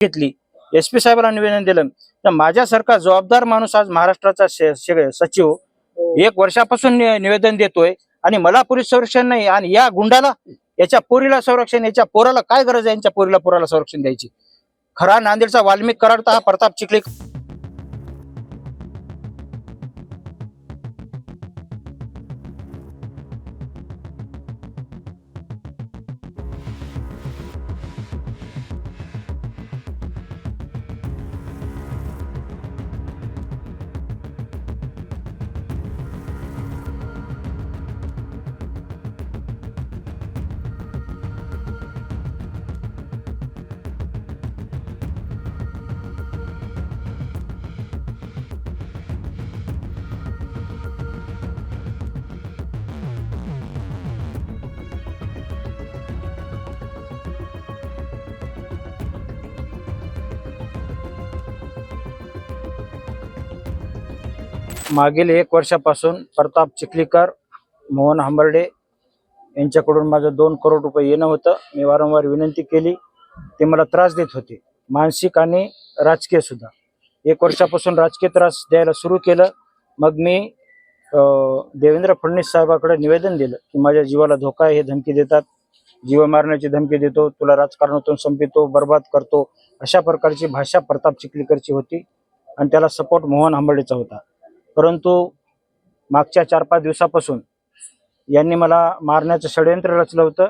घेतली, SP साहेबांना निवेदन दिलं, तर माझ्यासारखा जबाबदार माणूस आज महाराष्ट्राचा सचिव 1 वर्षापासून निवेदन देतोय आणि मला पोलीस संरक्षण नाही, आणि या गुंडाला, याच्या पोरीला संरक्षण, याच्या पोराला काय गरज आहे यांच्या पोराला संरक्षण द्यायची? खरा नांदेडचा वाल्मिक कराड हा प्रताप चिखलीकर. मागील 1 वर्षापासून प्रताप चिखलीकर, मोहन हंबर्डे यांच्याकडून माझं 2 करोड रुपये येणं होतं. मी वारंवार विनंती केली, ते मला त्रास देत होते, मानसिक आणि राजकीय सुद्धा. 1 वर्षापासून राजकीय त्रास द्यायला सुरू केलं. मग मी देवेंद्र फडणवीस साहेबांकडे निवेदन दिलं की माझ्या जीवाला धोका आहे, हे धमकी देतात, जीव मारण्याची धमकी देतो, तुला राजकारणातून संपवितो, बर्बाद करतो, अशा प्रकारची भाषा प्रताप चिखलीकरची होती आणि त्याला सपोर्ट मोहन हंबर्डेचा होता. परंतु मागच्या 4-5 दिवसापासून यांनी मला मारण्याचं षडयंत्र रचलं होतं.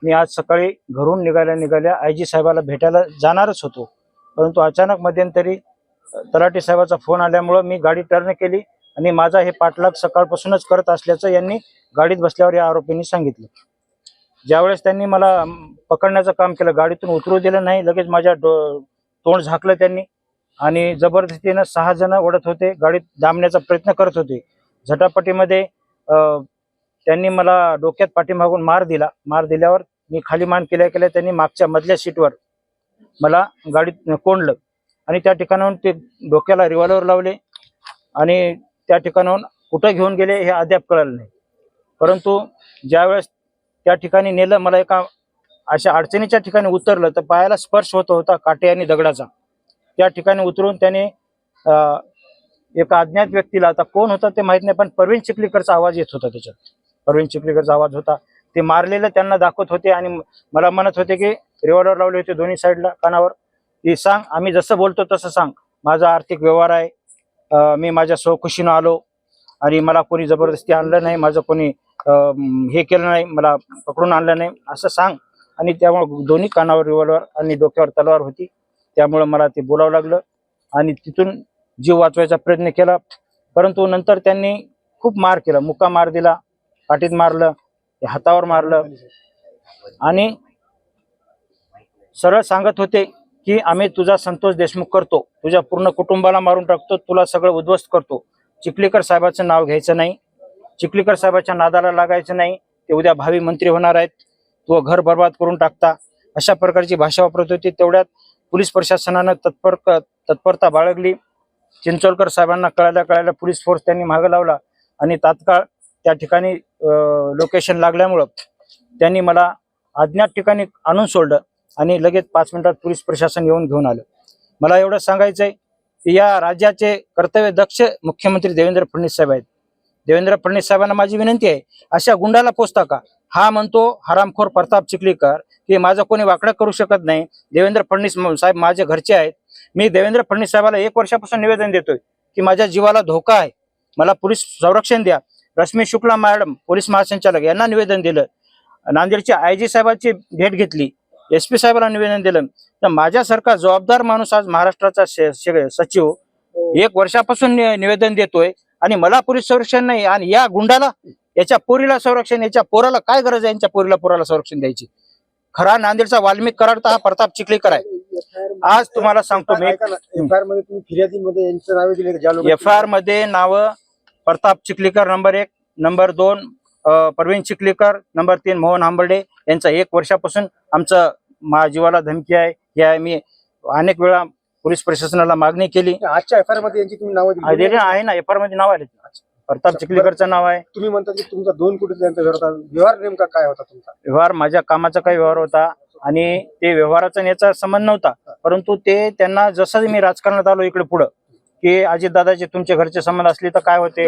मी आज सकाळी घरून निघाल्या IG साहेबाला भेटायला जाणारच होतो, परंतु अचानक मध्यंतरी तलाठी साहेबाचा फोन आल्यामुळं मी गाडी टर्न केली आणि माझा हे पाठलाग सकाळपासूनच करत असल्याचं यांनी गाडीत बसल्यावर या आरोपींनी सांगितलं. ज्यावेळेस त्यांनी मला पकडण्याचं काम केलं, गाडीतून उतरू दिलं नाही, लगेच माझ्या तोंड झाकलं त्यांनी आणि जबरदस्तीनं 6 जण ओढत होते, गाडीत दाबण्याचा प्रयत्न करत होते. झटापटीमध्ये त्यांनी मला डोक्यात पाठीमागून मार दिला. मार दिल्यावर मी खाली मान केल्या त्यांनी मागच्या मधल्या सीटवर मला गाडीत कोंडलं आणि त्या ठिकाणाहून ते डोक्याला रिव्हॉल्वर लावले आणि त्या ठिकाणाहून कुठं घेऊन गेले हे अद्याप कळलं नाही. परंतु ज्यावेळेस त्या ठिकाणी नेलं, मला एका अशा अडचणीच्या ठिकाणी उतरलं तर पायाला स्पर्श होता काटे आणि दगडाचा. त्या ठिकाणी उतरून त्याने एका अज्ञात व्यक्तीला, आता कोण होता ते माहित नाही, पण परवीन चिखलीकरचा आवाज येत होता, त्याच्यात परवीन चिखलीकरचा आवाज होता. ते मारलेलं त्यांना दाखवत होते आणि मला म्हणत होते की रिव्हॉल्वर लावले होते दोन्ही साईडला कानावर, की सांग, आम्ही जसं बोलतो तसं सांग, माझा आर्थिक व्यवहार आहे, मी माझ्या स्वखुशीनं आलो आणि मला कोणी जबरदस्ती आणलं नाही, माझं कोणी हे केलं नाही, मला पकडून आणलं नाही, असं सांग. आणि त्यामुळे दोन्ही कानावर रिव्हॉल्वर आणि डोक्यावर तलवार होती, त्यामुळे मला ते बोलावं लागलं आणि तिथून जीव वाचवायचा प्रयत्न केला. परंतु नंतर त्यांनी खूप मार केला, मुक्का मार दिला, पाठीत मारलं, हातावर मारलं आणि सरळ सांगत होते की आम्ही तुझा संतोष देशमुख करतो, तुझ्या पूर्ण कुटुंबाला मारून टाकतो, तुला सगळं उद्ध्वस्त करतो. चिखलीकर साहेबाचं नाव घ्यायचं नाही, चिखलीकर साहेबाच्या नादाला लागायचं नाही, ते उद्या भावी मंत्री होणार आहेत, तो घर बर्बाद करून टाकता, अशा प्रकारची भाषा वापरत होती. तेवढ्यात पोलीस प्रशासनानं तत्परता बाळगली. चिंचोलकर साहेबांना कळायला पोलीस फोर्स त्यांनी मागे लावला आणि तात्काळ त्या ठिकाणी लोकेशन लागल्यामुळं त्यांनी मला अज्ञात ठिकाणी आणून सोडलं आणि लगेच 5 मिनिटात पोलीस प्रशासन येऊन घेऊन आलं. मला एवढं सांगायचंय की या राज्याचे कर्तव्य दक्ष मुख्यमंत्री देवेंद्र फडणवीस साहेब आहेत. देवेंद्र फडणवीस साहेबांना माझी विनंती आहे, अशा गुंडाला पोचता का? हा म्हणतो हरामखोर प्रताप चिखलीकर की माझं कोणी वाकडं करू शकत नाही, देवेंद्र फडणवीस साहेब माझे घरचे आहेत. मी देवेंद्र फडणवीस साहेबाला 1 वर्षापासून निवेदन देतोय की माझ्या जीवाला धोका आहे, मला पोलीस संरक्षण द्या. रश्मी शुक्ला मॅडम, पोलीस महासंचालक, यांना निवेदन दिलं. नांदेडच्या IG साहेबांची भेट घेतली, SP साहेबांना निवेदन दिलं. तर माझ्यासारखा जबाबदार माणूस आज महाराष्ट्राचा सचिव 1 वर्षापासून निवेदन देतोय आणि मला पोलीस संरक्षण नाही, आणि या गुंडाला, याच्या पोरीला संरक्षण, याच्या पोराला काय गरज आहे यांच्या पोराला संरक्षण द्यायची? खरा नांदेडचा वाल्मिक कराड हा प्रताप चिखलीकर आहे. आज तुम्हाला सांगतो मी, FIR मध्ये तुम्ही फिर्यादीमध्ये यांचं नाव दिले, FIR मध्ये नाव Pratap Chikhlikar number 1, number 2 Parveen Chikhlikar, number 3 Mohan Hambarde यांचा 1 वर्षापासून आमचं जीवाला धमकी आहे. या मी अनेक वेळा पोलीस प्रशासनाला मागणी केली. आजच्या FIR मध्ये यांची तुम्ही नाव दिली आहे ना, FIR मध्ये नाव आले, प्रताप चिखलीकरचं नाव आहे. तुम्ही म्हणता की तुमचा 2 कोटी त्यांचा व्यवहार नेमका काय होता? तुमचा व्यवहार माझ्या कामाचा काही व्यवहार होता आणि ते व्यवहाराचा आणि याचा संबंध नव्हता. परंतु ते त्यांना जसं मी राजकारणात आलो इकडे पुढं की अजितदादाचे तुमचे घरचे संबंध असले तर काय होते,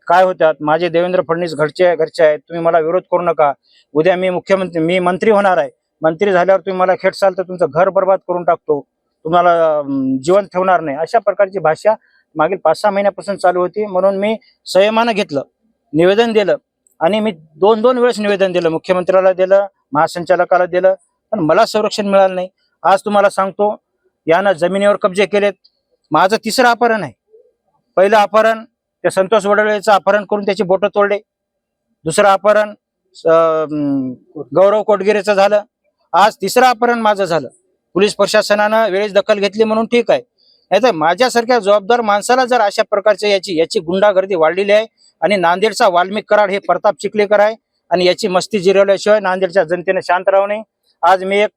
काय होतात, माझे देवेंद्र फडणवीस घरचे आहेत, तुम्ही मला विरोध करू नका, उद्या मी मंत्री होणार आहे, मंत्री झाल्यावर तुम्ही मला खेटसाल तर तुमचं घर बर्बाद करून टाकतो, तुम्हाला जिवंत ठेवणार नाही, अशा प्रकारची भाषा मागील 5-6 महिन्यापासून चालू होती. म्हणून मी संयमानं घेतलं, निवेदन दिलं आणि मी 2 वेळेस निवेदन दिलं, मुख्यमंत्र्याला दिलं, महासंचालकाला दिलं, पण मला संरक्षण मिळालं नाही. आज तुम्हाला सांगतो, यानं जमिनीवर कब्जे केलेत. माझं 3रं अपहरण आहे. पहिलं अपहरण त्या संतोष वडळेचं अपहरण करून त्याची बोटं तोडले. दुसरं अपहरण गौरव कोटगिरेचं झालं. आज 3रं अपहरण माझं झालं. पोलीस प्रशासनानं वेळेस दखल घेतली म्हणून ठीक आहे, नाहीतर माझ्यासारख्या जबाबदार माणसाला जर अशा प्रकारचे याची गुंडागर्दी वाढलेली आहे. आणि नांदेडचा वाल्मिक कराड हे प्रताप चिखलीकर आहे आणि याची मस्ती जिरवल्याशिवाय नांदेडच्या जनतेने शांत राहू नये. आज मी एक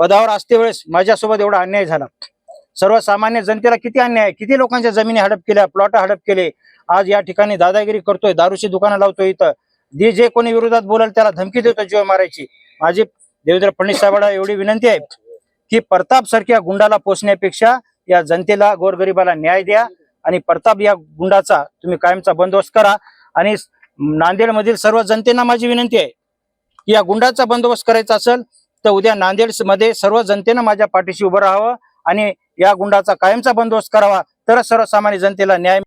पदावर असते वेळेस माझ्यासोबत एवढा अन्याय झाला. सर्वसामान्य जनतेला किती अन्याय आहे, किती लोकांच्या जमिनी हडप केल्या, प्लॉट हडप केले. आज या ठिकाणी दादागिरी करतोय, दारूची दुकानं लावतोय. इथं जे कोणी विरोधात बोलाल त्याला धमकी देतो जीव मारायची. माझी देवेंद्र फडणवीस साहेबांना एवढी विनंती आहे की प्रताप सारख्या गुंडाला पोचण्यापेक्षा या जनतेला गोरगरिबाला न्याय द्या आणि प्रताप या गुंडाचा तुम्ही कायमचा बंदोबस्त करा. आणि नांदेड मधील सर्व जनतेला माझी विनंती आहे की या गुंडाचा बंदोबस्त करायचा असेल तर उद्या नांदेड मध्ये सर्व जनतेनं माझ्या पाठीशी उभं राहावं आणि या गुंडाचा कायमचा बंदोबस्त करावा, तरच सर्वसामान्य जनतेला न्याय